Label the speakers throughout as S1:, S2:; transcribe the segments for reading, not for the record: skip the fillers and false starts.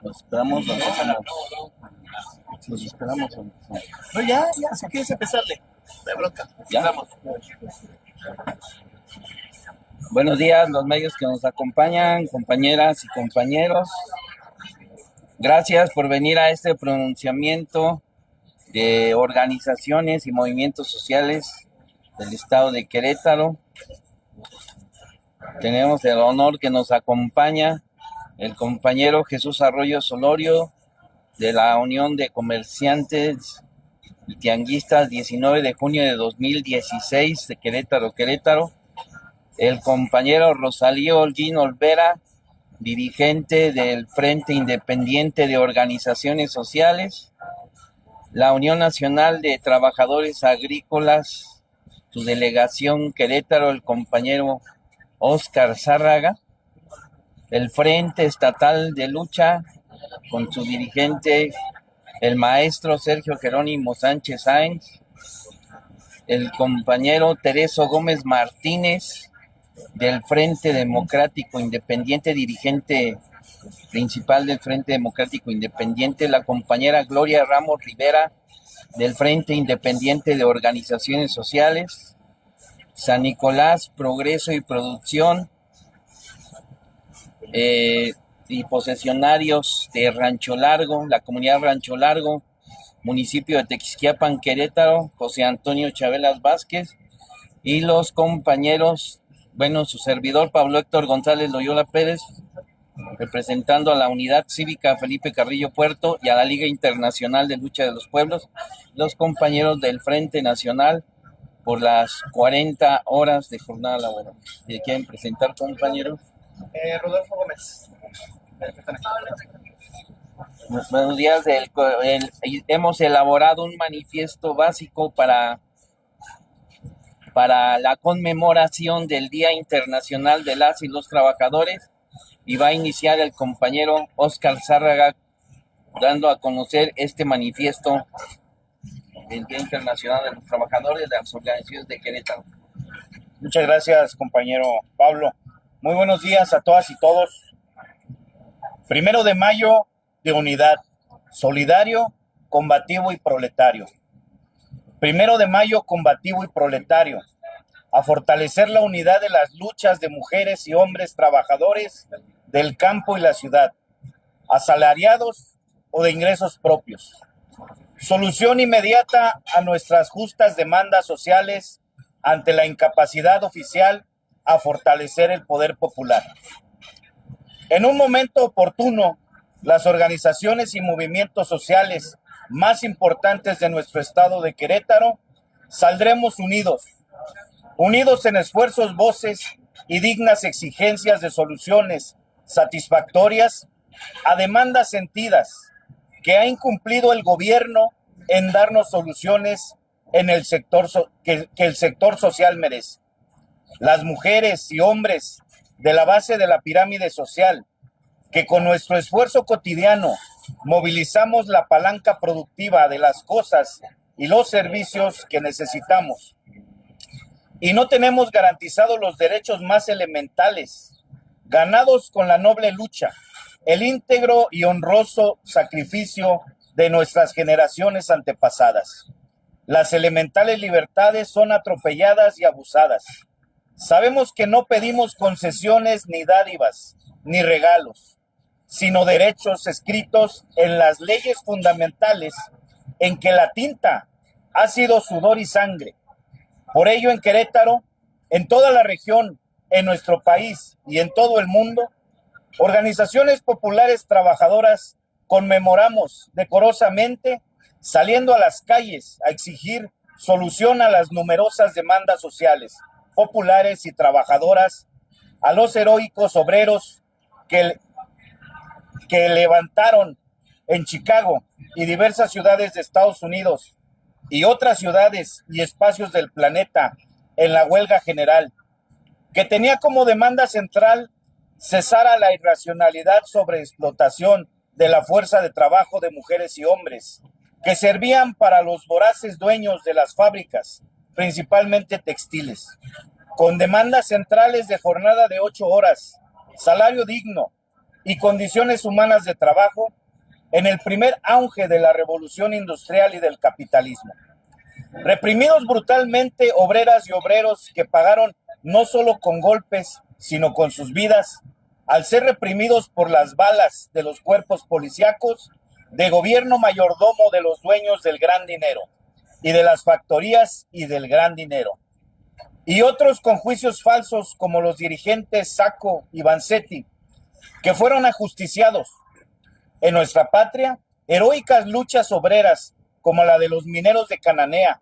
S1: ¿Los esperamos o empezamos? ¿Los esperamos o empezamos?
S2: No, ya, si quieres empezarle. De bronca.
S1: ¿Ya?
S2: Vamos.
S1: Buenos días, los medios que nos acompañan, compañeras y compañeros. Gracias por venir a este pronunciamiento de organizaciones y movimientos sociales del estado de Querétaro. Tenemos el honor que nos acompaña el compañero Jesús Arroyo Solorio de la Unión de Comerciantes y Tianguistas 19 de junio de 2016 de Querétaro. El compañero Rosalío Holguín Olvera, dirigente del Frente Independiente de Organizaciones Sociales, la Unión Nacional de Trabajadores Agrícolas, su delegación Querétaro, el compañero Óscar Zárraga, el Frente Estatal de Lucha, con su dirigente, el maestro Sergio Jerónimo Sánchez Sáenz, el compañero Tereso Gómez Martínez, del Frente Democrático Independiente, dirigente principal del Frente Democrático Independiente, la compañera Gloria Ramos Rivera, del Frente Independiente de Organizaciones Sociales, San Nicolás, Progreso y Producción, y posesionarios de Rancho Largo, la comunidad Rancho Largo, municipio de Tequisquiapan, Querétaro, José Antonio Chabelas Vázquez, y los compañeros, su servidor Pablo Héctor González Loyola Pérez, representando a la Unidad Cívica Felipe Carrillo Puerto y a la Liga Internacional de Lucha de los Pueblos, los compañeros del Frente Nacional por las 40 horas de jornada laboral. ¿Se quieren presentar, compañeros?
S2: Rodolfo Gómez.
S1: Buenos días. Hemos elaborado un manifiesto básico para la conmemoración del Día Internacional de las y los Trabajadores, y va a iniciar el compañero Óscar Zárraga dando a conocer este manifiesto del Día Internacional de los Trabajadores de las organizaciones de Querétaro.
S3: Muchas gracias, compañero Pablo. Muy buenos días a todas y todos. 1 de mayo de unidad, solidario, combativo y proletario. 1 de mayo combativo y proletario, a fortalecer la unidad de las luchas de mujeres y hombres trabajadores del campo y la ciudad, asalariados o de ingresos propios. Solución inmediata a nuestras justas demandas sociales ante la incapacidad oficial a fortalecer el poder popular. En un momento oportuno, las organizaciones y movimientos sociales más importantes de nuestro estado de Querétaro saldremos unidos en esfuerzos, voces y dignas exigencias de soluciones satisfactorias a demandas sentidas que ha incumplido el gobierno en darnos soluciones en el sector que el sector social merece. Las mujeres y hombres de la base de la pirámide social, que con nuestro esfuerzo cotidiano movilizamos la palanca productiva de las cosas y los servicios que necesitamos, y no tenemos garantizados los derechos más elementales, ganados con la noble lucha, el íntegro y honroso sacrificio de nuestras generaciones antepasadas. Las elementales libertades son atropelladas y abusadas. Sabemos que no pedimos concesiones ni dádivas, ni regalos, sino derechos escritos en las leyes fundamentales en que la tinta ha sido sudor y sangre. Por ello, en Querétaro, en toda la región, en nuestro país y en todo el mundo, organizaciones populares trabajadoras conmemoramos decorosamente, saliendo a las calles a exigir solución a las numerosas demandas sociales, populares y trabajadoras, a los heroicos obreros que levantaron en Chicago y diversas ciudades de Estados Unidos y otras ciudades y espacios del planeta en la huelga general, que tenía como demanda central cesar a la irracionalidad sobre explotación de la fuerza de trabajo de mujeres y hombres, que servían para los voraces dueños de las fábricas, principalmente textiles, con demandas centrales de jornada de 8 horas, salario digno y condiciones humanas de trabajo en el primer auge de la revolución industrial y del capitalismo. Reprimidos brutalmente obreras y obreros que pagaron no solo con golpes, sino con sus vidas, al ser reprimidos por las balas de los cuerpos policíacos, de gobierno mayordomo de los dueños del gran dinero y de las factorías y del gran dinero. Y otros con juicios falsos como los dirigentes Sacco y Vanzetti, que fueron ajusticiados. En nuestra patria, heroicas luchas obreras como la de los mineros de Cananea,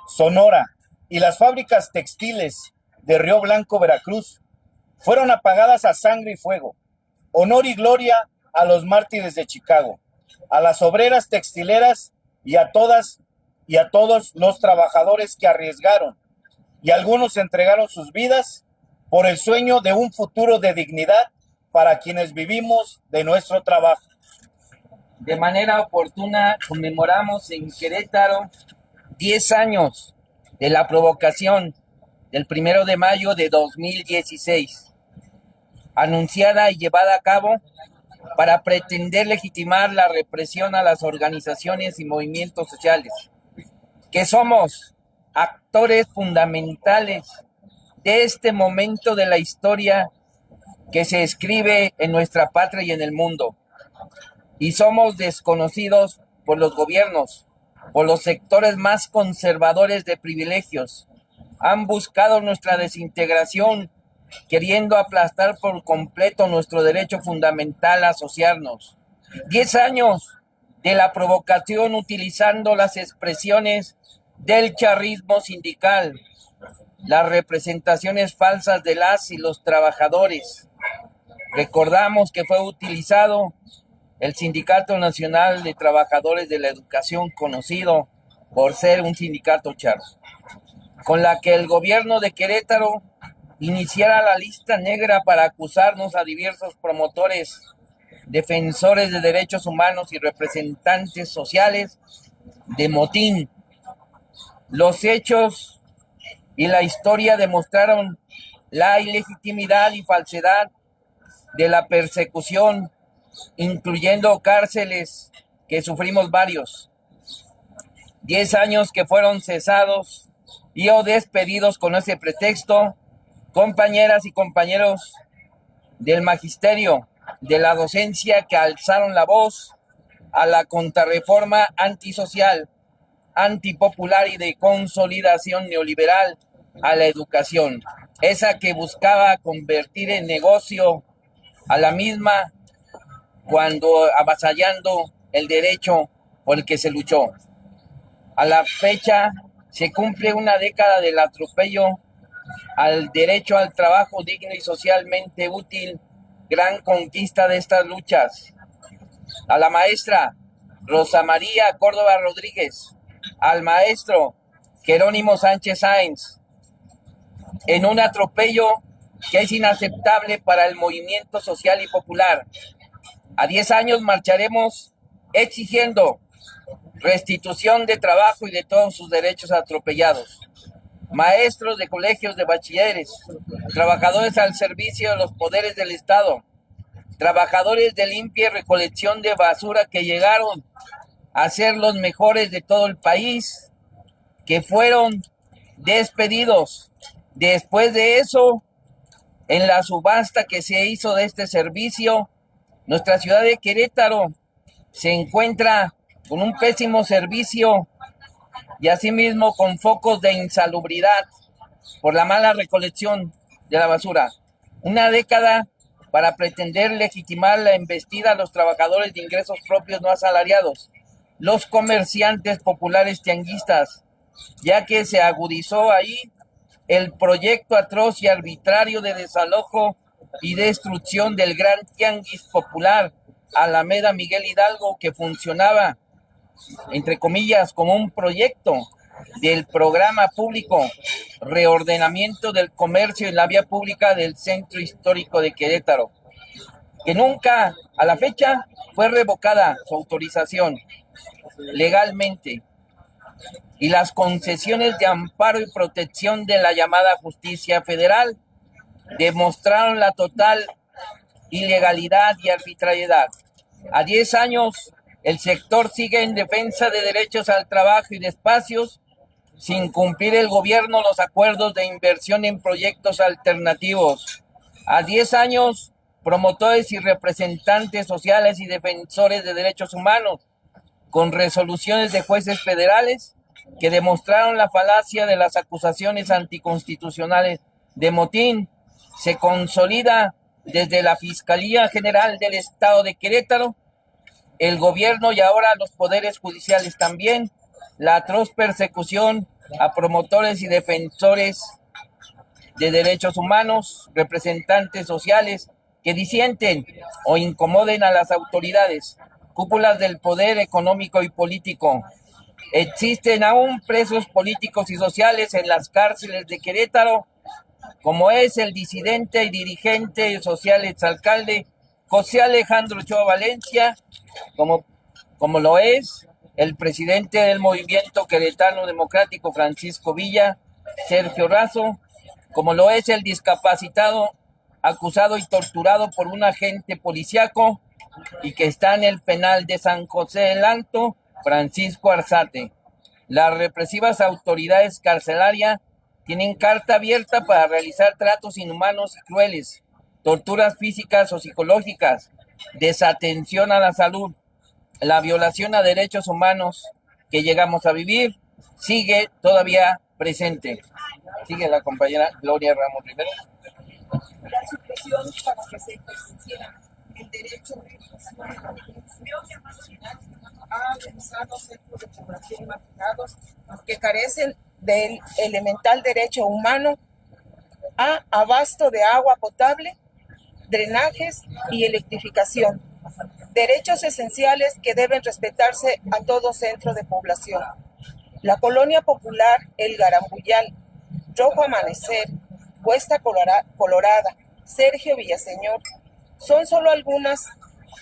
S3: Sonora y las fábricas textiles de Río Blanco, Veracruz, fueron apagadas a sangre y fuego. Honor y gloria a los mártires de Chicago, a las obreras textileras y a todas y a todos los trabajadores que arriesgaron y algunos entregaron sus vidas por el sueño de un futuro de dignidad para quienes vivimos de nuestro trabajo.
S1: De manera oportuna conmemoramos en Querétaro 10 años de la provocación del 1 de mayo de 2016, anunciada y llevada a cabo para pretender legitimar la represión a las organizaciones y movimientos sociales, que somos actores fundamentales de este momento de la historia que se escribe en nuestra patria y en el mundo. Y somos desconocidos por los gobiernos, por los sectores más conservadores de privilegios. Han buscado nuestra desintegración, queriendo aplastar por completo nuestro derecho fundamental a asociarnos. 10 años de la provocación utilizando las expresiones del charrismo sindical, las representaciones falsas de las y los trabajadores. Recordamos que fue utilizado el Sindicato Nacional de Trabajadores de la Educación, conocido por ser un sindicato charro, con la que el gobierno de Querétaro iniciara la lista negra para acusarnos a diversos promotores, defensores de derechos humanos y representantes sociales de motín. Los hechos y la historia demostraron la ilegitimidad y falsedad de la persecución, incluyendo cárceles que sufrimos varios. 10 años que fueron cesados y o despedidos con ese pretexto, compañeras y compañeros del magisterio, de la docencia, que alzaron la voz a la contrarreforma antisocial, antipopular y de consolidación neoliberal a la educación, esa que buscaba convertir en negocio a la misma, cuando avasallando el derecho por el que se luchó. A la fecha se cumple una década del atropello al derecho al trabajo digno y socialmente útil, gran conquista de estas luchas. A la maestra Rosa María Córdoba Rodríguez, al maestro Jerónimo Sánchez Sáenz, en un atropello que es inaceptable para el movimiento social y popular. A 10 años marcharemos exigiendo restitución de trabajo y de todos sus derechos atropellados. Maestros de colegios de bachilleres, trabajadores al servicio de los poderes del Estado, trabajadores de limpia y recolección de basura que llegaron a ser los mejores de todo el país, que fueron despedidos. Después de eso, en la subasta que se hizo de este servicio, nuestra ciudad de Querétaro se encuentra con un pésimo servicio y asimismo con focos de insalubridad por la mala recolección de la basura. Una década para pretender legitimar la embestida a los trabajadores de ingresos propios no asalariados, los comerciantes populares tianguistas, ya que se agudizó ahí el proyecto atroz y arbitrario de desalojo y destrucción del gran tianguis popular Alameda Miguel Hidalgo, que funcionaba, entre comillas, como un proyecto del programa público Reordenamiento del Comercio en la Vía Pública del Centro Histórico de Querétaro, que nunca a la fecha fue revocada su autorización legalmente, y las concesiones de amparo y protección de la llamada justicia federal demostraron la total ilegalidad y arbitrariedad. A 10 años, el sector sigue en defensa de derechos al trabajo y de espacios, sin cumplir el gobierno los acuerdos de inversión en proyectos alternativos. A 10 años, promotores y representantes sociales y defensores de derechos humanos, con resoluciones de jueces federales que demostraron la falacia de las acusaciones anticonstitucionales de motín, se consolida desde la Fiscalía General del Estado de Querétaro, el gobierno y ahora los poderes judiciales también, la atroz persecución a promotores y defensores de derechos humanos, representantes sociales que disienten o incomoden a las autoridades, cúpulas del poder económico y político. Existen aún presos políticos y sociales en las cárceles de Querétaro, como es el disidente y dirigente social exalcalde José Alejandro Ochoa Valencia, como lo es el presidente del Movimiento Queretano Democrático Francisco Villa, Sergio Razo, como lo es el discapacitado acusado y torturado por un agente policíaco y que está en el penal de San José del Alto, Francisco Arzate. Las represivas autoridades carcelarias tienen carta abierta para realizar tratos inhumanos y crueles, torturas físicas o psicológicas, desatención a la salud. La violación a derechos humanos que llegamos a vivir sigue todavía presente. Sigue la compañera Gloria Ramos Rivera.
S4: La supresión para que se ejerciera el derecho de a realizar los centros de población marginados que carecen del elemental derecho humano a abasto de agua potable, drenajes y electrificación, derechos esenciales que deben respetarse a todo centro de población. La colonia popular El Garambuyal, Rojo Amanecer, Cuesta Colorada, Sergio Villaseñor, son solo algunas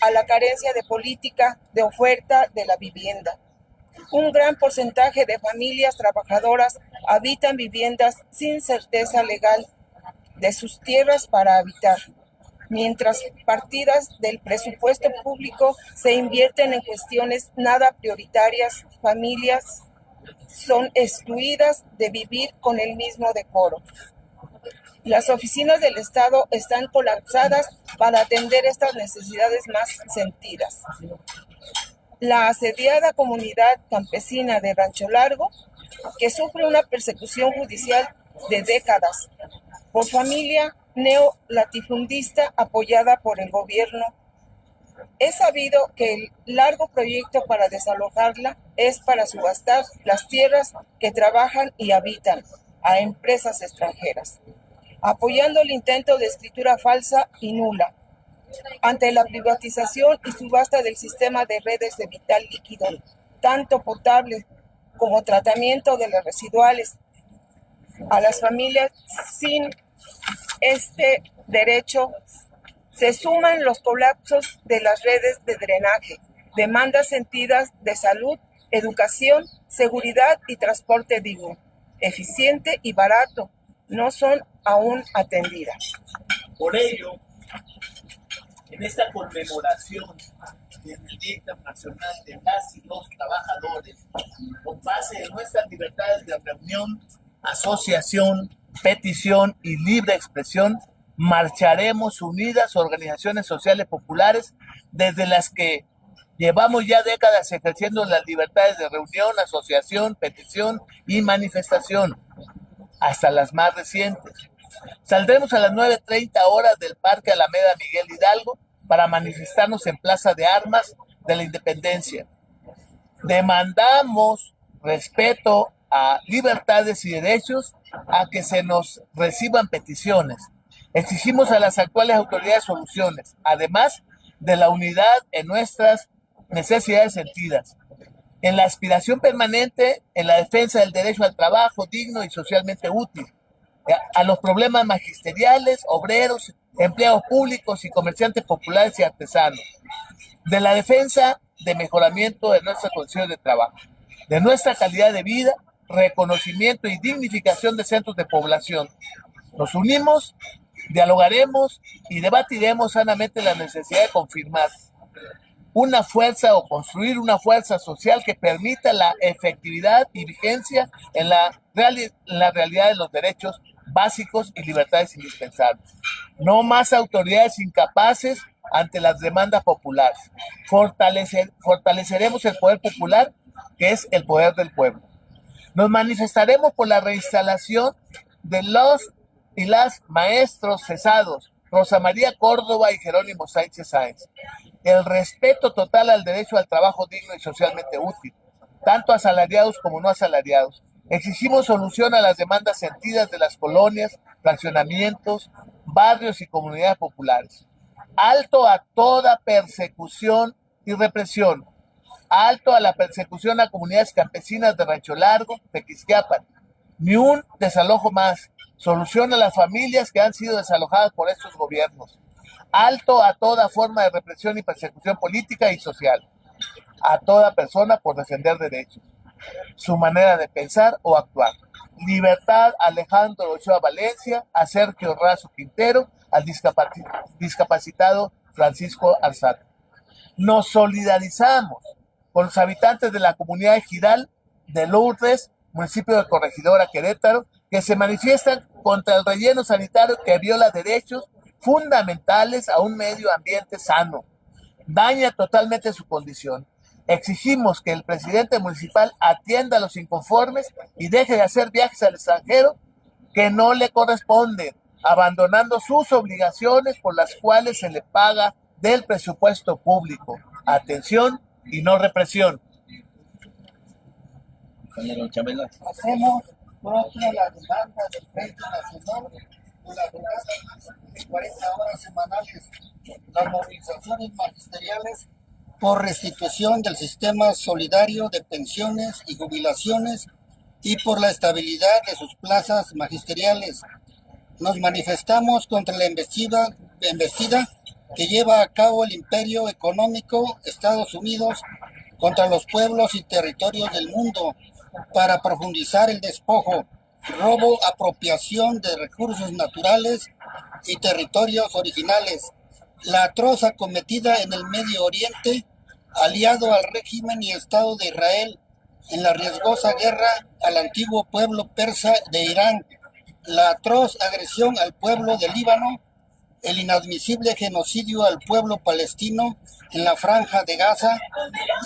S4: a la carencia de política de oferta de la vivienda. Un gran porcentaje de familias trabajadoras habitan viviendas sin certeza legal de sus tierras para habitar, mientras partidas del presupuesto público se invierten en cuestiones nada prioritarias. Familias son excluidas de vivir con el mismo decoro. Las oficinas del Estado están colapsadas para atender estas necesidades más sentidas. La asediada comunidad campesina de Rancho Largo, que sufre una persecución judicial de décadas por familia neolatifundista apoyada por el gobierno. Es sabido que el largo proyecto para desalojarla es para subastar las tierras que trabajan y habitan a empresas extranjeras, apoyando el intento de escritura falsa y nula. Ante la privatización y subasta del sistema de redes de vital líquido, tanto potable como tratamiento de las residuales, a las familias sin este derecho se suman los colapsos de las redes de drenaje, demandas sentidas de salud, educación, seguridad y transporte digno, eficiente y barato, no son aún atendidas.
S2: Por ello, en esta conmemoración del Día Internacional de las y los Trabajadores, con base en nuestras libertades de reunión, asociación, petición y libre expresión, marcharemos unidas organizaciones sociales populares desde las que llevamos ya décadas ejerciendo las libertades de reunión, asociación, petición y manifestación, hasta las más recientes. Saldremos a las 9:30 horas del Parque Alameda Miguel Hidalgo para manifestarnos en Plaza de Armas de la Independencia. Demandamos respeto a libertades y derechos, a que se nos reciban peticiones. Exigimos a las actuales autoridades soluciones, además de la unidad en nuestras necesidades sentidas. en la aspiración permanente, en la defensa del derecho al trabajo digno y socialmente útil, a los problemas magisteriales, obreros, empleados públicos y comerciantes populares y artesanos, de la defensa de mejoramiento de nuestras condiciones de trabajo, de nuestra calidad de vida, reconocimiento y dignificación de centros de población. Nos unimos, dialogaremos y debatiremos sanamente la necesidad de confirmar una fuerza o construir una fuerza social que permita la efectividad y vigencia en la realidad de los derechos básicos y libertades indispensables. No más autoridades incapaces ante las demandas populares. Fortaleceremos el poder popular, que es el poder del pueblo. Nos manifestaremos por la reinstalación de los y las maestros cesados, Rosa María Córdoba y Jerónimo Sánchez Sáenz. El respeto total al derecho al trabajo digno y socialmente útil, tanto asalariados como no asalariados. Exigimos solución a las demandas sentidas de las colonias, fraccionamientos, barrios y comunidades populares. Alto a toda persecución y represión. Alto a la persecución a comunidades campesinas de Rancho Largo, Tequisquiapan. Ni un desalojo más. Solución a las familias que han sido desalojadas por estos gobiernos. Alto a toda forma de represión y persecución política y social. A toda persona por defender derechos, su manera de pensar o actuar. Libertad a Alejandro Ochoa Valencia, a Sergio Razo Quintero, al discapacitado Francisco Arzate. Nos solidarizamos con los habitantes de la comunidad ejidal de Lourdes, municipio de Corregidora, Querétaro, que se manifiestan contra el relleno sanitario que viola derechos fundamentales a un medio ambiente sano, daña totalmente su condición. Exigimos que el presidente municipal atienda a los inconformes y deje de hacer viajes al extranjero que no le corresponden, abandonando sus obligaciones por las cuales se le paga del presupuesto público. Atención y no represión.
S5: Hacemos propia la demanda del Frente Nacional de la jornada de 40 horas semanales, las movilizaciones magisteriales por restitución del sistema solidario de pensiones y jubilaciones y por la estabilidad de sus plazas magisteriales. Nos manifestamos contra la embestida que lleva a cabo el imperio económico Estados Unidos contra los pueblos y territorios del mundo para profundizar el despojo, robo, apropiación de recursos naturales y territorios originales. La atroz acometida en el Medio Oriente, aliado al régimen y Estado de Israel, en la riesgosa guerra al antiguo pueblo persa de Irán, la atroz agresión al pueblo de Líbano, el inadmisible genocidio al pueblo palestino en la Franja de Gaza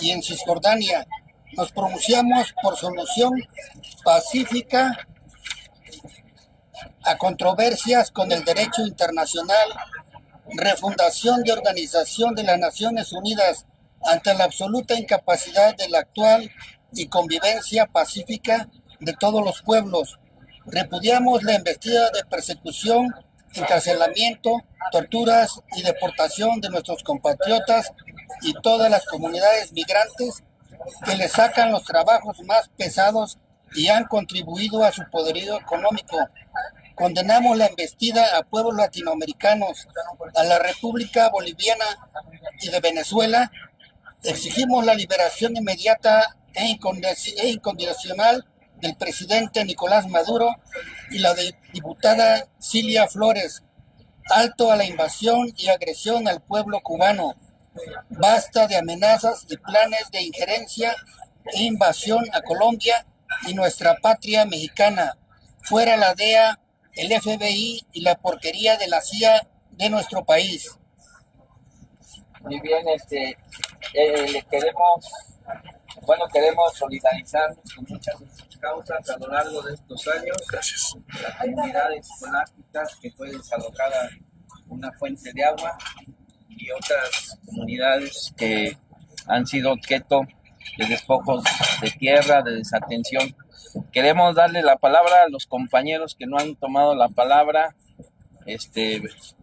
S5: y en Cisjordania. Nos pronunciamos por solución pacífica a controversias con el derecho internacional, refundación de Organización de las Naciones Unidas ante la absoluta incapacidad de la actual y convivencia pacífica de todos los pueblos. Repudiamos la embestida de persecución, encarcelamiento, torturas y deportación de nuestros compatriotas y todas las comunidades migrantes que les sacan los trabajos más pesados y han contribuido a su poderío económico. Condenamos la embestida a pueblos latinoamericanos, a la República Boliviana y de Venezuela. Exigimos la liberación inmediata e incondicional del presidente Nicolás Maduro y la diputada Cilia Flores. Alto a la invasión y agresión al pueblo cubano. Basta de amenazas y planes de injerencia e invasión a Colombia y nuestra patria mexicana. Fuera la DEA, el FBI y la porquería de la CIA de nuestro país.
S1: Muy bien, queremos solidarizarnos con muchas de sus causas a lo largo de estos años.
S3: Gracias.
S1: Las comunidades escolásticas que fue desalojada una fuente de agua y otras comunidades que han sido objeto de despojos de tierra, de desatención. Queremos darle la palabra a los compañeros que no han tomado la palabra,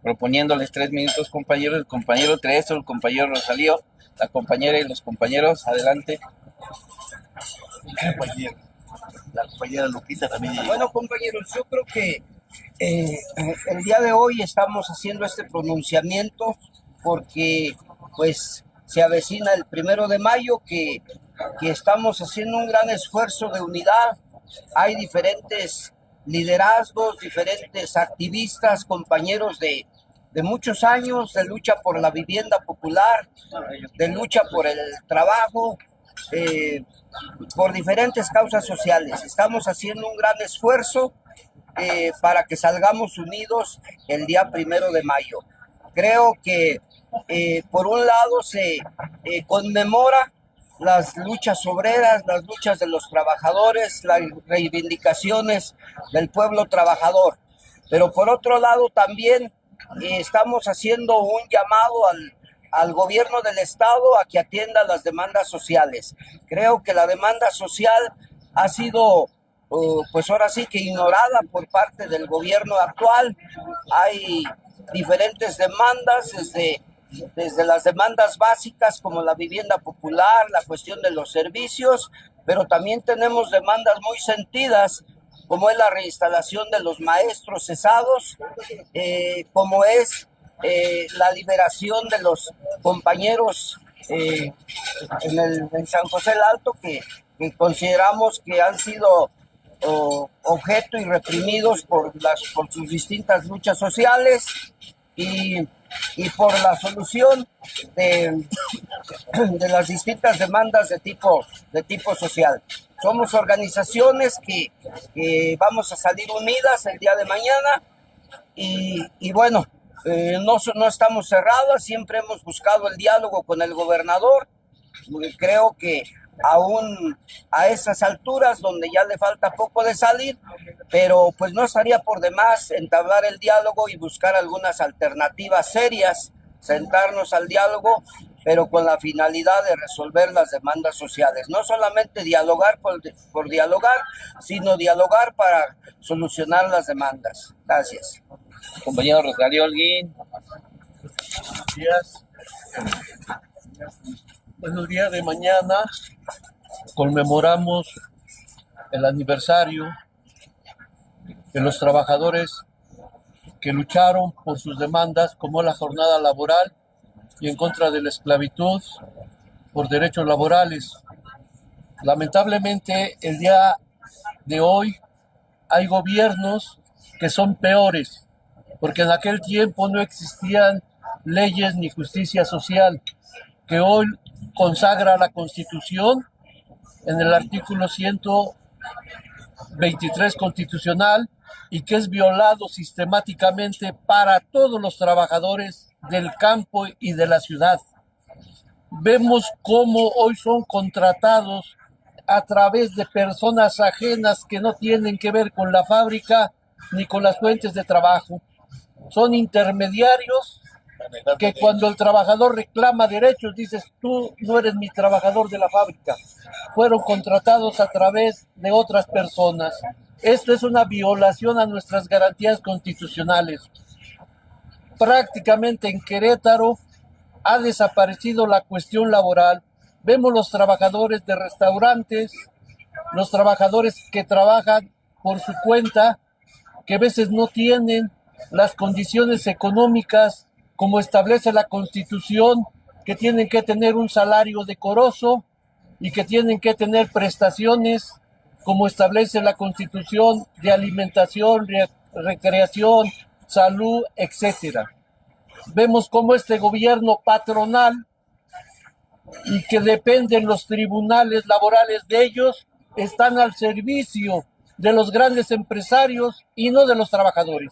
S1: proponiéndoles 3 minutos, compañeros. El compañero Treso, el compañero Rosalío, la compañera y los compañeros, adelante.
S2: La compañera Lupita también.
S6: Bueno, compañeros, yo creo que el día de hoy estamos haciendo este pronunciamiento porque pues se avecina el 1 de mayo que estamos haciendo un gran esfuerzo de unidad. Hay diferentes liderazgos, diferentes activistas, compañeros de muchos años de lucha por la vivienda popular, de lucha por el trabajo, por diferentes causas sociales. Estamos haciendo un gran esfuerzo para que salgamos unidos el día 1 de mayo. Creo que por un lado se conmemora las luchas obreras, las luchas de los trabajadores, las reivindicaciones del pueblo trabajador. Pero por otro lado también estamos haciendo un llamado al gobierno del estado a que atienda las demandas sociales. Creo que la demanda social ha sido, pues ahora sí que ignorada por parte del gobierno actual. Hay diferentes demandas, desde las demandas básicas como la vivienda popular, la cuestión de los servicios, pero también tenemos demandas muy sentidas, como es la reinstalación de los maestros cesados, como es la liberación de los compañeros en San José el Alto, que consideramos que han sido objeto y reprimidos por sus distintas luchas sociales y por la solución de las distintas demandas de tipo social. Somos organizaciones que vamos a salir unidas el día de mañana y bueno, no estamos cerradas, siempre hemos buscado el diálogo con el gobernador. Creo que aún a esas alturas, donde ya le falta poco de salir, pero pues no estaría por demás entablar el diálogo y buscar algunas alternativas serias, sentarnos al diálogo, pero con la finalidad de resolver las demandas sociales. No solamente dialogar por dialogar, sino dialogar para solucionar las demandas. Gracias.
S1: Compañero Rosario Holguín.
S7: Buenos días. Bueno, el día de mañana conmemoramos el aniversario de los trabajadores que lucharon por sus demandas, como la jornada laboral y en contra de la esclavitud, por derechos laborales. Lamentablemente, el día de hoy hay gobiernos que son peores, porque en aquel tiempo no existían leyes ni justicia social, que hoy consagra la Constitución en el artículo 123 constitucional y que es violado sistemáticamente para todos los trabajadores del campo y de la ciudad. Vemos cómo hoy son contratados a través de personas ajenas que no tienen que ver con la fábrica ni con las fuentes de trabajo. Son intermediarios que cuando el trabajador reclama derechos, dices, tú no eres mi trabajador de la fábrica. Fueron contratados a través de otras personas. Esto es una violación a nuestras garantías constitucionales. Prácticamente en Querétaro ha desaparecido la cuestión laboral. Vemos los trabajadores de restaurantes, los trabajadores que trabajan por su cuenta, que a veces no tienen las condiciones económicas como establece la Constitución, que tienen que tener un salario decoroso y que tienen que tener prestaciones como establece la Constitución de alimentación, recreación, salud, etcétera. Vemos cómo este gobierno patronal y que dependen los tribunales laborales de ellos, están al servicio de los grandes empresarios y no de los trabajadores.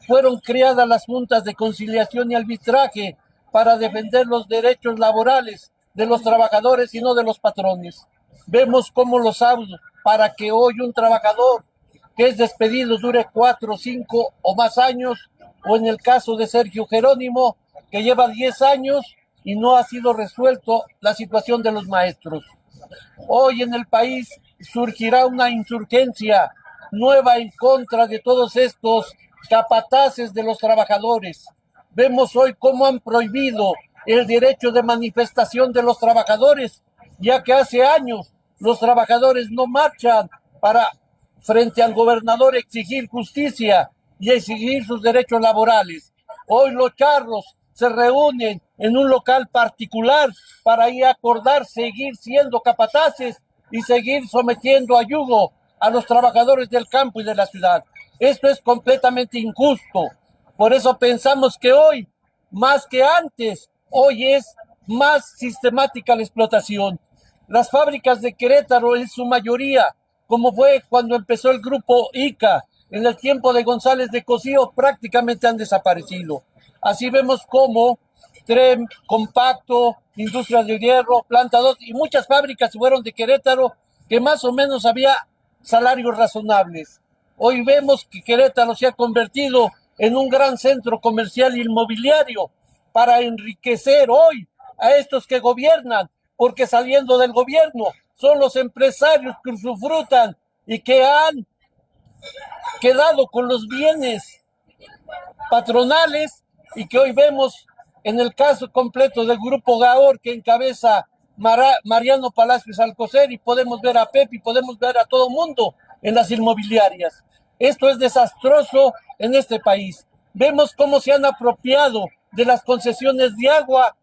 S7: Fueron creadas las juntas de conciliación y arbitraje para defender los derechos laborales de los trabajadores y no de los patrones. Vemos cómo los autos para que hoy un trabajador que es despedido dure 4, 5 o más años, o en el caso de Sergio Jerónimo, que lleva 10 años y no ha sido resuelto la situación de los maestros. Hoy en el país surgirá una insurgencia nueva en contra de todos estos capataces de los trabajadores. Vemos hoy cómo han prohibido el derecho de manifestación de los trabajadores ya que hace años los trabajadores no marchan para frente al gobernador exigir justicia y exigir sus derechos laborales. Hoy los charros se reúnen en un local particular para ir a acordar seguir siendo capataces y seguir sometiendo a yugo a los trabajadores del campo y de la ciudad. Esto es completamente injusto. Por eso pensamos que hoy, más que antes, hoy es más sistemática la explotación. Las fábricas de Querétaro, en su mayoría, como fue cuando empezó el grupo ICA, en el tiempo de González de Cosío, prácticamente han desaparecido. Así vemos cómo Tren Compacto, Industrias de Hierro, Planta 2 y muchas fábricas fueron de Querétaro que más o menos había salarios razonables. Hoy vemos que Querétaro se ha convertido en un gran centro comercial e inmobiliario para enriquecer hoy a estos que gobiernan, porque saliendo del gobierno son los empresarios que usufrutan y que han quedado con los bienes patronales y que hoy vemos en el caso completo del Grupo Gaor que encabeza Mariano Palacios Alcocer, y podemos ver a Pepe y podemos ver a todo mundo en las inmobiliarias. Esto es desastroso en este país. Vemos cómo se han apropiado de las concesiones de agua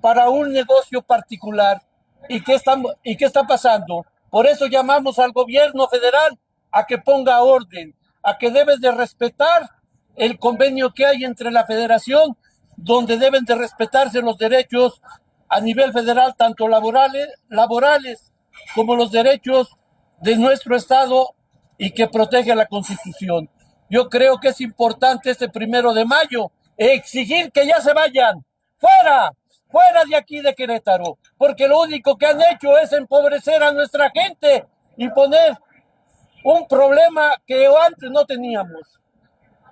S7: para un negocio particular. ¿Y qué está pasando? Por eso llamamos al gobierno federal a que ponga orden, a que debes de respetar el convenio que hay entre la federación, donde deben de respetarse los derechos a nivel federal, tanto laborales como los derechos de nuestro Estado y que protege la Constitución. Yo creo que es importante este 1 de mayo exigir que ya se vayan, fuera de aquí de Querétaro, porque lo único que han hecho es empobrecer a nuestra gente y poner un problema que antes no teníamos.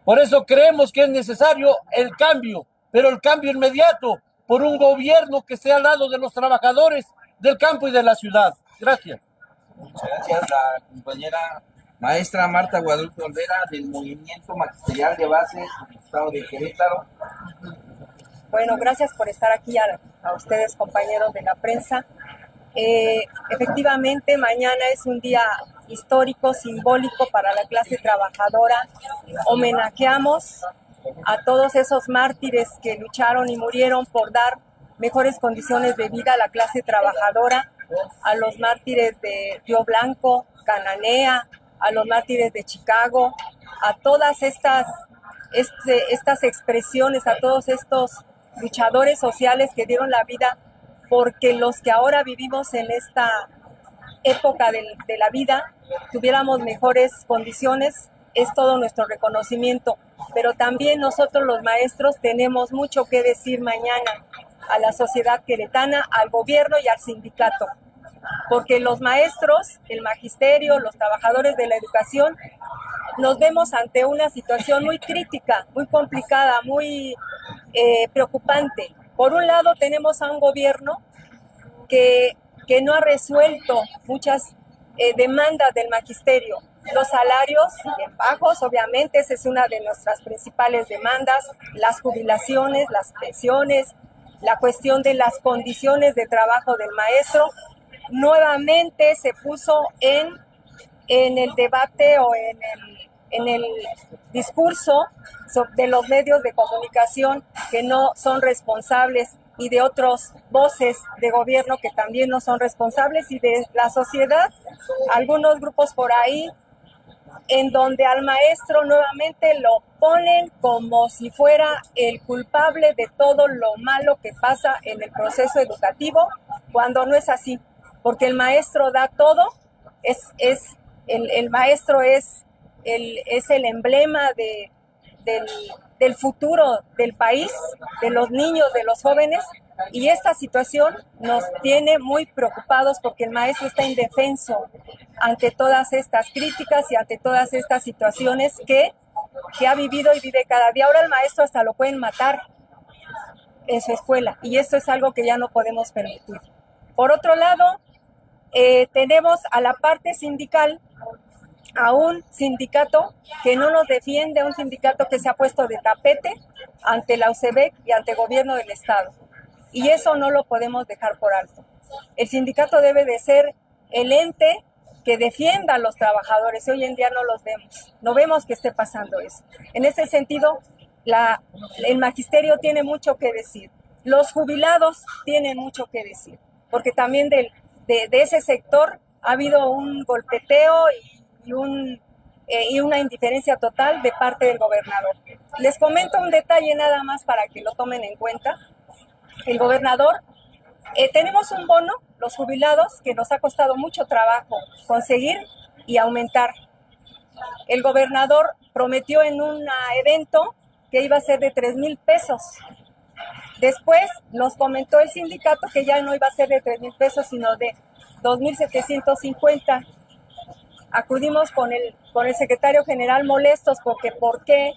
S7: Por eso creemos que es necesario el cambio, pero el cambio inmediato por un gobierno que esté al lado de los trabajadores del campo y de la ciudad. Gracias.
S1: Muchas gracias, la compañera maestra Marta Guadalupe Olvera del Movimiento Magisterial de Base del Estado de Querétaro.
S8: Bueno, gracias por estar aquí a ustedes, compañeros de la prensa. Efectivamente, mañana es un día histórico, simbólico para la clase trabajadora. Homenajeamos a todos esos mártires que lucharon y murieron por dar mejores condiciones de vida a la clase trabajadora, a los mártires de Río Blanco, Cananea, a los mártires de Chicago, a todas estas expresiones, a todos estos luchadores sociales que dieron la vida porque los que ahora vivimos en esta época de la vida tuviéramos mejores condiciones. Es todo nuestro reconocimiento, pero también nosotros los maestros tenemos mucho que decir mañana a la sociedad queretana, al gobierno y al sindicato, porque los maestros, el magisterio, los trabajadores de la educación, nos vemos ante una situación muy crítica, muy complicada, muy preocupante. Por un lado tenemos a un gobierno que no ha resuelto muchas demandas del magisterio. Los salarios bajos, obviamente, esa es una de nuestras principales demandas, las jubilaciones, las pensiones, la cuestión de las condiciones de trabajo del maestro. Nuevamente se puso en el debate o en el discurso de los medios de comunicación que no son responsables y de otras voces de gobierno que también no son responsables y de la sociedad, algunos grupos por ahí, en donde al maestro nuevamente lo ponen como si fuera el culpable de todo lo malo que pasa en el proceso educativo, cuando no es así, porque el maestro da todo, el maestro es el emblema del futuro del país, de los niños, de los jóvenes, y esta situación nos tiene muy preocupados porque el maestro está indefenso ante todas estas críticas y ante todas estas situaciones que ha vivido y vive cada día. Ahora el maestro hasta lo pueden matar en su escuela y esto es algo que ya no podemos permitir. Por otro lado, tenemos a la parte sindical, a un sindicato que no nos defiende, un sindicato que se ha puesto de tapete ante la UCEBEC y ante el gobierno del Estado. Y eso no lo podemos dejar por alto. El sindicato debe de ser el ente que defienda a los trabajadores, y hoy en día no los vemos, no vemos que esté pasando eso. En ese sentido, el magisterio tiene mucho que decir, los jubilados tienen mucho que decir, porque también de ese sector ha habido un golpeteo y una indiferencia total de parte del gobernador. Les comento un detalle nada más para que lo tomen en cuenta. El gobernador, tenemos un bono, los jubilados, que nos ha costado mucho trabajo conseguir y aumentar. El gobernador prometió en un evento que iba a ser de 3,000 pesos. Después nos comentó el sindicato que ya no iba a ser de 3,000 pesos, sino de 2,750. Acudimos con el secretario general molestos porque ¿por qué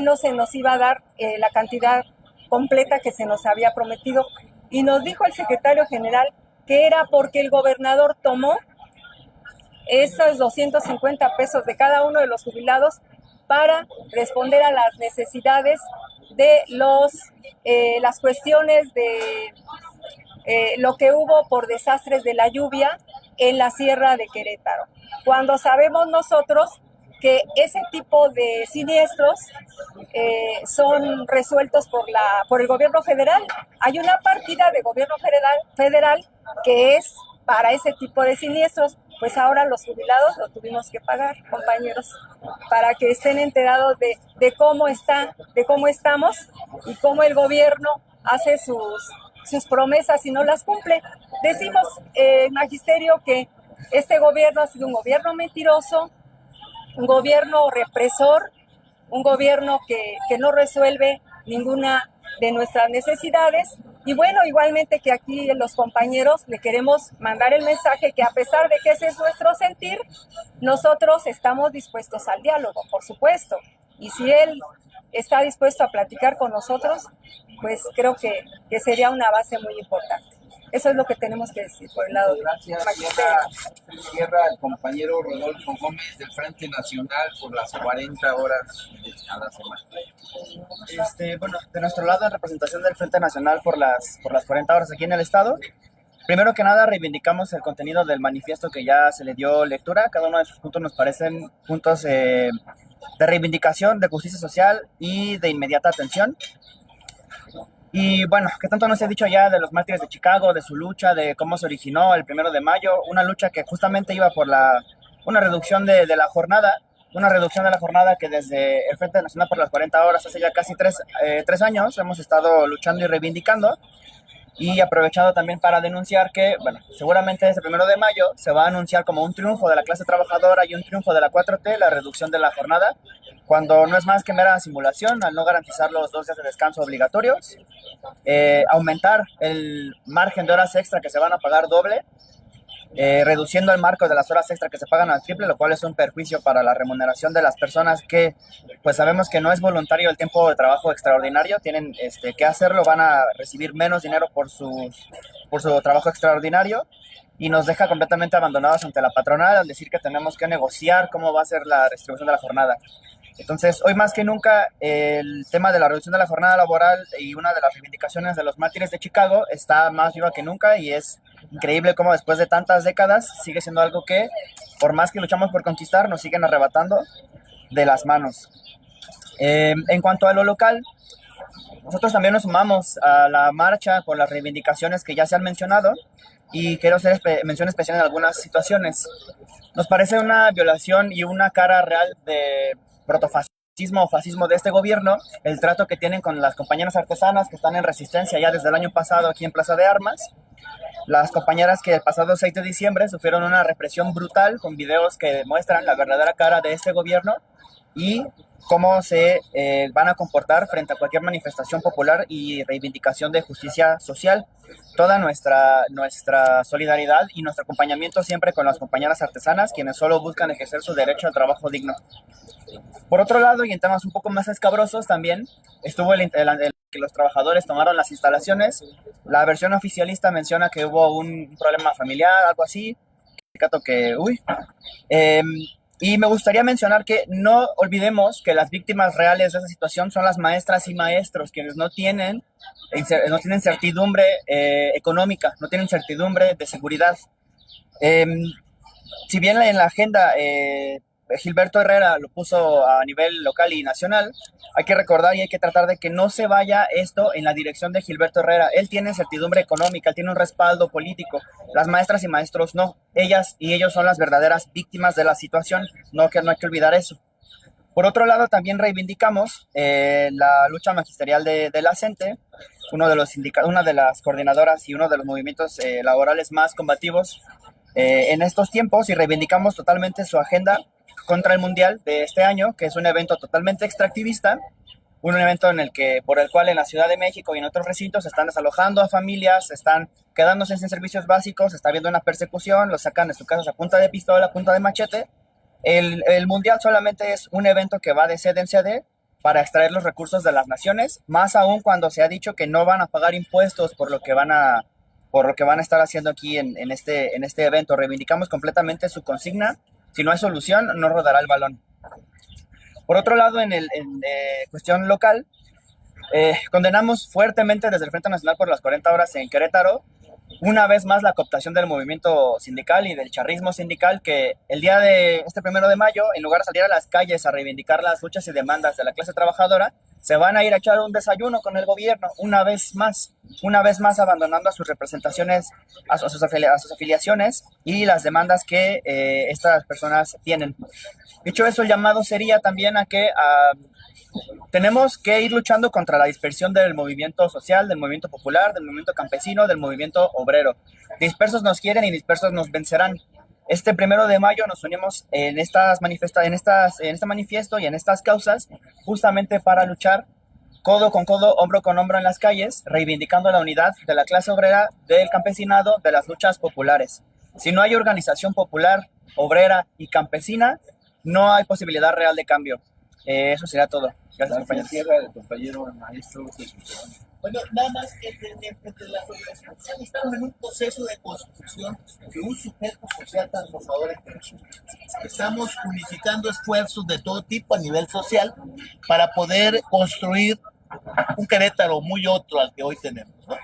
S8: no se nos iba a dar la cantidad completa que se nos había prometido? Y nos dijo el secretario general que era porque el gobernador tomó esos 250 pesos de cada uno de los jubilados para responder a las necesidades de las cuestiones de lo que hubo por desastres de la lluvia en la Sierra de Querétaro. Cuando sabemos nosotros que ese tipo de siniestros son resueltos por el gobierno federal. Hay una partida de gobierno federal que es para ese tipo de siniestros. Pues ahora los jubilados lo tuvimos que pagar, compañeros, para que estén enterados de cómo estamos y cómo el gobierno hace sus promesas y no las cumple. Decimos, magisterio, que este gobierno ha sido un gobierno mentiroso, un gobierno represor, un gobierno que no resuelve ninguna de nuestras necesidades. Y bueno, igualmente que aquí los compañeros le queremos mandar el mensaje que a pesar de que ese es nuestro sentir, nosotros estamos dispuestos al diálogo, por supuesto. Y si él está dispuesto a platicar con nosotros, pues creo que sería una base muy importante. Eso es lo que tenemos que decir por el lado de
S1: Gracias. Cierra el compañero Rodolfo Gómez del Frente Nacional por las 40 horas de cada semana.
S9: Bueno, de nuestro lado, en representación del Frente Nacional por las 40 horas aquí en el Estado, primero que nada reivindicamos el contenido del manifiesto que ya se le dio lectura. Cada uno de sus puntos nos parecen puntos de reivindicación, de justicia social y de inmediata atención. Y bueno, ¿qué tanto nos ha dicho ya de los mártires de Chicago, de su lucha, de cómo se originó el 1 de mayo? Una lucha que justamente iba por una reducción de la jornada, que desde el Frente Nacional por las 40 horas, hace ya casi tres años, hemos estado luchando y reivindicando. Y aprovechado también para denunciar que, bueno, seguramente ese 1 de mayo se va a anunciar como un triunfo de la clase trabajadora y un triunfo de la 4T, la reducción de la jornada, cuando no es más que mera simulación al no garantizar los 2 días de descanso obligatorios, aumentar el margen de horas extra que se van a pagar doble, reduciendo el marco de las horas extra que se pagan al triple, lo cual es un perjuicio para la remuneración de las personas que, pues sabemos que no es voluntario el tiempo de trabajo extraordinario, tienen que hacerlo, van a recibir menos dinero por su trabajo extraordinario, y nos deja completamente abandonados ante la patronal al decir que tenemos que negociar cómo va a ser la distribución de la jornada. Entonces, hoy más que nunca, el tema de la reducción de la jornada laboral y una de las reivindicaciones de los mártires de Chicago está más viva que nunca, y es increíble cómo después de tantas décadas sigue siendo algo que, por más que luchamos por conquistar, nos siguen arrebatando de las manos. En cuanto a lo local, nosotros también nos sumamos a la marcha con las reivindicaciones que ya se han mencionado, y quiero hacer mención especial en algunas situaciones. Nos parece una violación y una cara real de protofascismo o fascismo de este gobierno el trato que tienen con las compañeras artesanas que están en resistencia ya desde el año pasado aquí en Plaza de Armas. Las compañeras que el pasado 6 de diciembre sufrieron una represión brutal con videos que demuestran la verdadera cara de este gobierno y cómo se van a comportar frente a cualquier manifestación popular y reivindicación de justicia social. Toda nuestra solidaridad y nuestro acompañamiento siempre con las compañeras artesanas, quienes solo buscan ejercer su derecho al trabajo digno. Por otro lado, y en temas un poco más escabrosos también, estuvo el que los trabajadores tomaron las instalaciones. La versión oficialista menciona que hubo un problema familiar, algo así. Que Y me gustaría mencionar que no olvidemos que las víctimas reales de esa situación son las maestras y maestros, quienes no tienen certidumbre económica, no tienen certidumbre de seguridad. Si bien en la agenda Gilberto Herrera lo puso a nivel local y nacional, hay que recordar y hay que tratar de que no se vaya esto en la dirección de Gilberto Herrera. Él tiene certidumbre económica, él tiene un respaldo político. Las maestras y maestros no. Ellas y ellos son las verdaderas víctimas de la situación. No hay que olvidar eso. Por otro lado, también reivindicamos la lucha magisterial de la CENTE, una de las coordinadoras y uno de los movimientos laborales más combativos en estos tiempos, y reivindicamos totalmente su agenda contra el Mundial de este año, que es un evento totalmente extractivista, un evento por el cual en la Ciudad de México y en otros recintos están desalojando a familias, están quedándose sin servicios básicos, está habiendo una persecución, los sacan de sus casas a punta de pistola, a punta de machete. El Mundial solamente es un evento que va de sede en sede para extraer los recursos de las naciones, más aún cuando se ha dicho que no van a pagar impuestos por lo que van a estar haciendo aquí en este evento. Reivindicamos completamente su consigna. Si no hay solución, no rodará el balón. Por otro lado, en cuestión local, condenamos fuertemente desde el Frente Nacional por las 40 horas en Querétaro, una vez más la cooptación del movimiento sindical y del charrismo sindical, que el día de este 1 de mayo, en lugar de salir a las calles a reivindicar las luchas y demandas de la clase trabajadora, se van a ir a echar un desayuno con el gobierno, una vez más abandonando a sus representaciones, a sus afiliaciones y las demandas que estas personas tienen. Dicho eso, el llamado sería también a que tenemos que ir luchando contra la dispersión del movimiento social, del movimiento popular, del movimiento campesino, del movimiento obrero. Dispersos nos quieren y dispersos nos vencerán. Este 1 de mayo nos unimos en este manifiesto y en estas causas, justamente para luchar codo con codo, hombro con hombro en las calles, reivindicando la unidad de la clase obrera, del campesinado, de las luchas populares. Si no hay organización popular, obrera y campesina, no hay posibilidad real de cambio. Eso será todo. Gracias,
S7: compañero maestro.
S2: Bueno, nada más entre las organizaciones estamos en un proceso de construcción de un sujeto social transformador entre nosotros. Estamos unificando esfuerzos de todo tipo a nivel social para poder construir un Querétaro muy otro al que hoy tenemos, ¿no?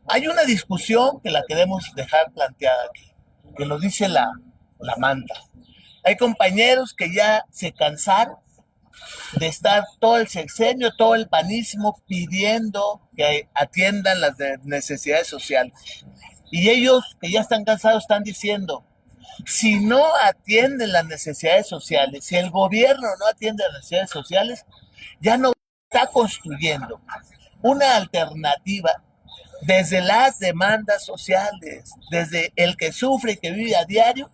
S2: Hay una discusión que la queremos dejar planteada aquí, que nos dice la manta. Hay compañeros que ya se cansaron de estar todo el sexenio, todo el panismo pidiendo que atiendan las necesidades sociales. Y ellos que ya están cansados están diciendo, si no atienden las necesidades sociales, si el gobierno no atiende las necesidades sociales, ya no está construyendo una alternativa desde las demandas sociales, desde el que sufre y que vive a diario,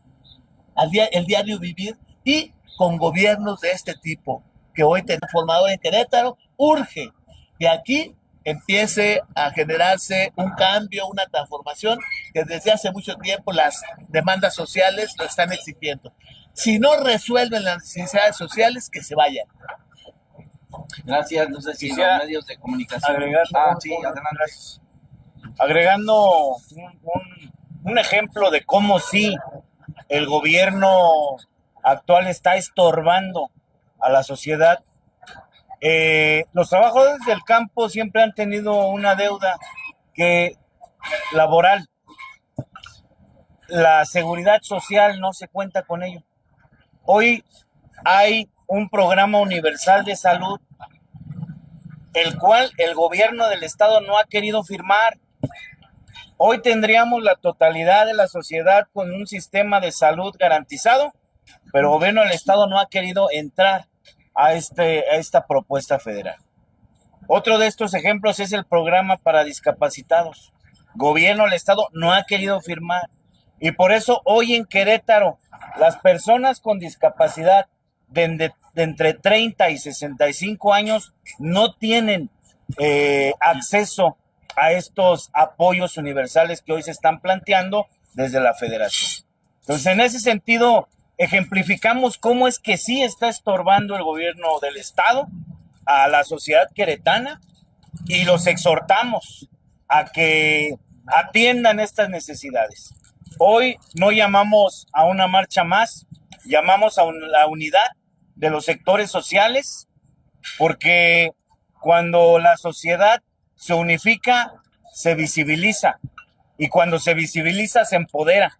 S2: el diario vivir, y con gobiernos de este tipo que hoy tenemos formado en Querétaro. Urge que aquí empiece a generarse un cambio, una transformación que desde hace mucho tiempo las demandas sociales lo están exigiendo. Si no resuelven las necesidades sociales, que se vayan.
S1: Gracias, no sé si
S3: Quisiera
S1: los medios de comunicación.
S3: Agregando un ejemplo de cómo sí el gobierno actual está estorbando a la sociedad. Los trabajadores del campo siempre han tenido una deuda laboral. La seguridad social no se cuenta con ello. Hoy hay un programa universal de salud, el cual el gobierno del estado no ha querido firmar. Hoy tendríamos la totalidad de la sociedad con un sistema de salud garantizado, pero el gobierno del estado no ha querido entrar a esta propuesta federal. Otro de estos ejemplos es el programa para discapacitados. Gobierno del estado no ha querido firmar, y por eso hoy en Querétaro las personas con discapacidad de entre 30 y 65 años no tienen acceso a estos apoyos universales que hoy se están planteando desde la federación. Entonces, en ese sentido, ejemplificamos cómo es que sí está estorbando el gobierno del estado a la sociedad queretana, y los exhortamos a que atiendan estas necesidades. Hoy no llamamos a una marcha más, llamamos a la unidad de los sectores sociales, porque cuando la sociedad se unifica, se visibiliza, y cuando se visibiliza, se empodera,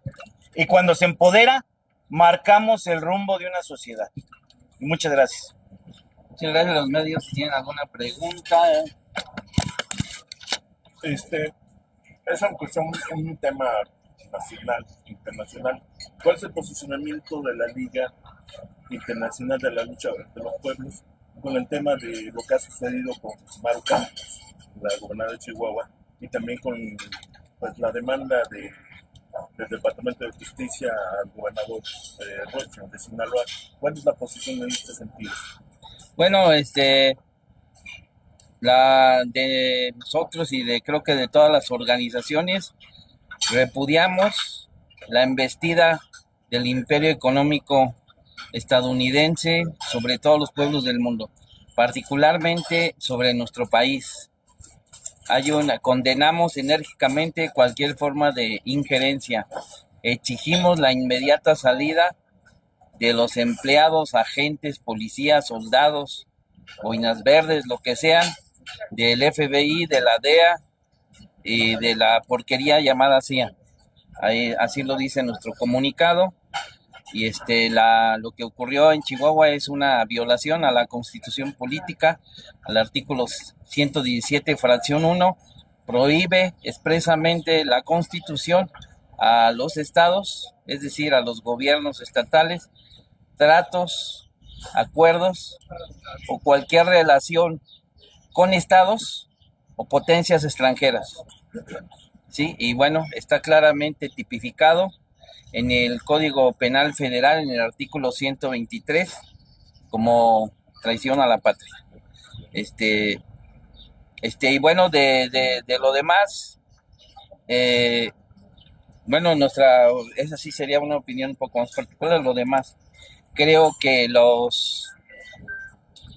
S3: y cuando se empodera, marcamos el rumbo de una sociedad. Muchas gracias.
S1: Muchas gracias a los medios. Si tienen alguna pregunta.
S10: Es aunque sea un tema nacional, internacional. ¿Cuál es el posicionamiento de la Liga Internacional de la Lucha de los Pueblos con el tema de lo que ha sucedido con Maru Campos, la gobernadora de Chihuahua, y también con pues, la demanda del Departamento de Justicia al gobernador Rocha de Sinaloa? ¿Cuál es la posición en este sentido?
S1: Bueno, la de nosotros y creo que de todas las organizaciones, repudiamos la embestida del imperio económico estadounidense sobre todos los pueblos del mundo, particularmente sobre nuestro país. Condenamos enérgicamente cualquier forma de injerencia. Exigimos la inmediata salida de los empleados, agentes, policías, soldados, boinas verdes, lo que sean, del FBI, de la DEA y de la porquería llamada CIA. Así lo dice nuestro comunicado. Y lo que ocurrió en Chihuahua es una violación a la Constitución Política, al artículo 117, fracción 1, prohíbe expresamente la Constitución a los estados, es decir, a los gobiernos estatales, tratos, acuerdos o cualquier relación con estados o potencias extranjeras. Sí, y bueno, está claramente tipificado en el Código Penal Federal, en el artículo 123, como traición a la patria. Y bueno, de lo demás, bueno, esa sí sería una opinión un poco más particular. Lo demás, creo que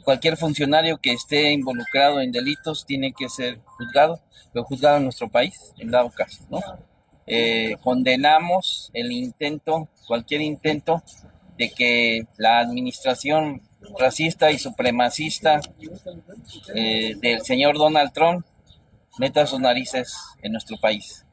S1: cualquier funcionario que esté involucrado en delitos tiene que ser juzgado en nuestro país, en dado caso, ¿no? Condenamos cualquier intento de que la administración racista y supremacista del señor Donald Trump meta sus narices en nuestro país.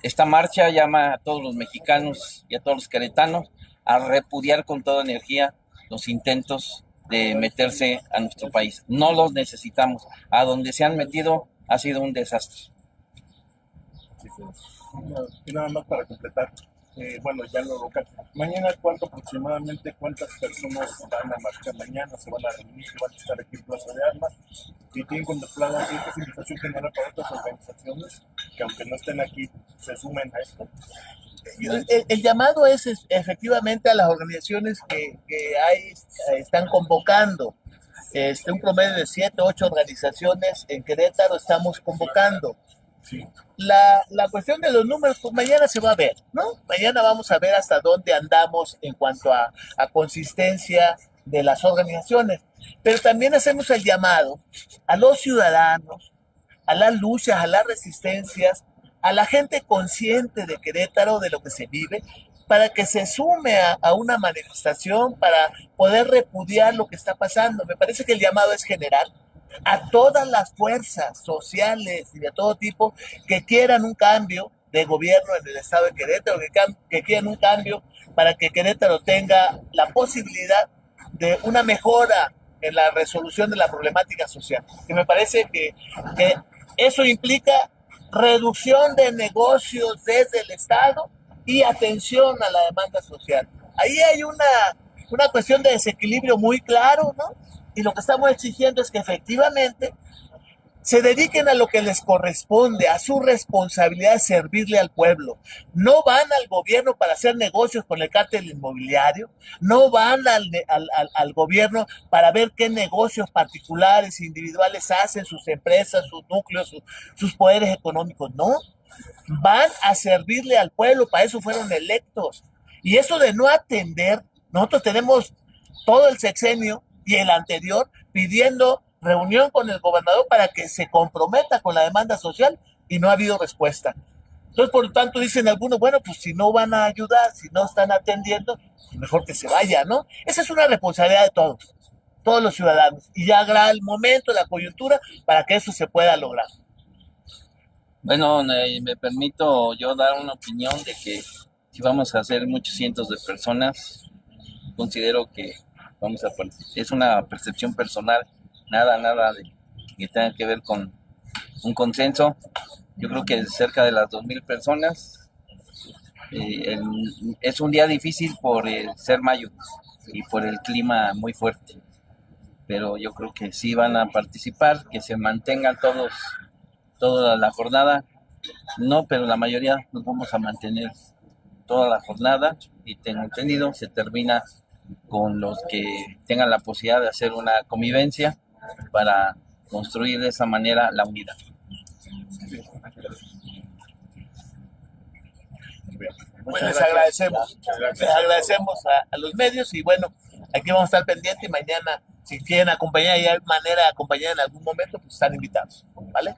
S1: Esta marcha llama a todos los mexicanos y a todos los queretanos a repudiar con toda energía los intentos de meterse a nuestro país. No los necesitamos. A donde se han metido ha sido un desastre.
S10: Y nada más para completar, bueno, ya en lo local. Mañana, aproximadamente cuántas personas van a marchar mañana? ¿Se van a reunir? ¿Van a estar aquí en Plaza de Armas? ¿Y tienen contemplada cierta invitación general para otras organizaciones que, aunque no estén aquí, se sumen a esto?
S2: El llamado es efectivamente a las organizaciones que están convocando. Un promedio de 7, 8 organizaciones en Querétaro estamos convocando.
S10: Sí.
S2: La cuestión de los números, pues mañana se va a ver, ¿no? Mañana vamos a ver hasta dónde andamos en cuanto a consistencia de las organizaciones. Pero también hacemos el llamado a los ciudadanos, a las luchas, a las resistencias, a la gente consciente de Querétaro, de lo que se vive, para que se sume a una manifestación para poder repudiar lo que está pasando. Me parece que el llamado es general a todas las fuerzas sociales y de todo tipo que quieran un cambio de gobierno en el estado de Querétaro, que quieran un cambio para que Querétaro tenga la posibilidad de una mejora en la resolución de la problemática social. Y me parece que eso implica reducción de negocios desde el Estado y atención a la demanda social. Ahí hay una cuestión de desequilibrio muy claro, ¿no? Y lo que estamos exigiendo es que efectivamente se dediquen a lo que les corresponde, a su responsabilidad de servirle al pueblo. No van al gobierno para hacer negocios con el cártel inmobiliario, no van al gobierno para ver qué negocios particulares, individuales hacen sus empresas, sus núcleos, sus poderes económicos. No, van a servirle al pueblo, para eso fueron electos. Y eso de no atender, nosotros tenemos todo el sexenio y el anterior pidiendo reunión con el gobernador para que se comprometa con la demanda social y no ha habido respuesta. Entonces, por lo tanto, dicen algunos, bueno, pues si no van a ayudar, si no están atendiendo, mejor que se vaya, ¿no? Esa es una responsabilidad de todos los ciudadanos. Y ya habrá el momento, la coyuntura, para que eso se pueda lograr.
S1: Bueno, me permito yo dar una opinión de que si vamos a hacer muchos cientos de personas, considero que es una percepción personal, nada de que tenga que ver con un consenso. Yo creo que cerca de las 2,000 personas. Es un día difícil por ser mayo y por el clima muy fuerte, pero yo creo que sí van a participar, que se mantengan toda la jornada. No, pero la mayoría nos vamos a mantener toda la jornada y tengo entendido, se termina con los que tengan la posibilidad de hacer una convivencia para construir de esa manera la unidad.
S2: Bueno, les agradecemos a los medios y bueno, aquí vamos a estar pendientes y mañana, si quieren acompañar y hay manera de acompañar en algún momento, pues están invitados, ¿vale?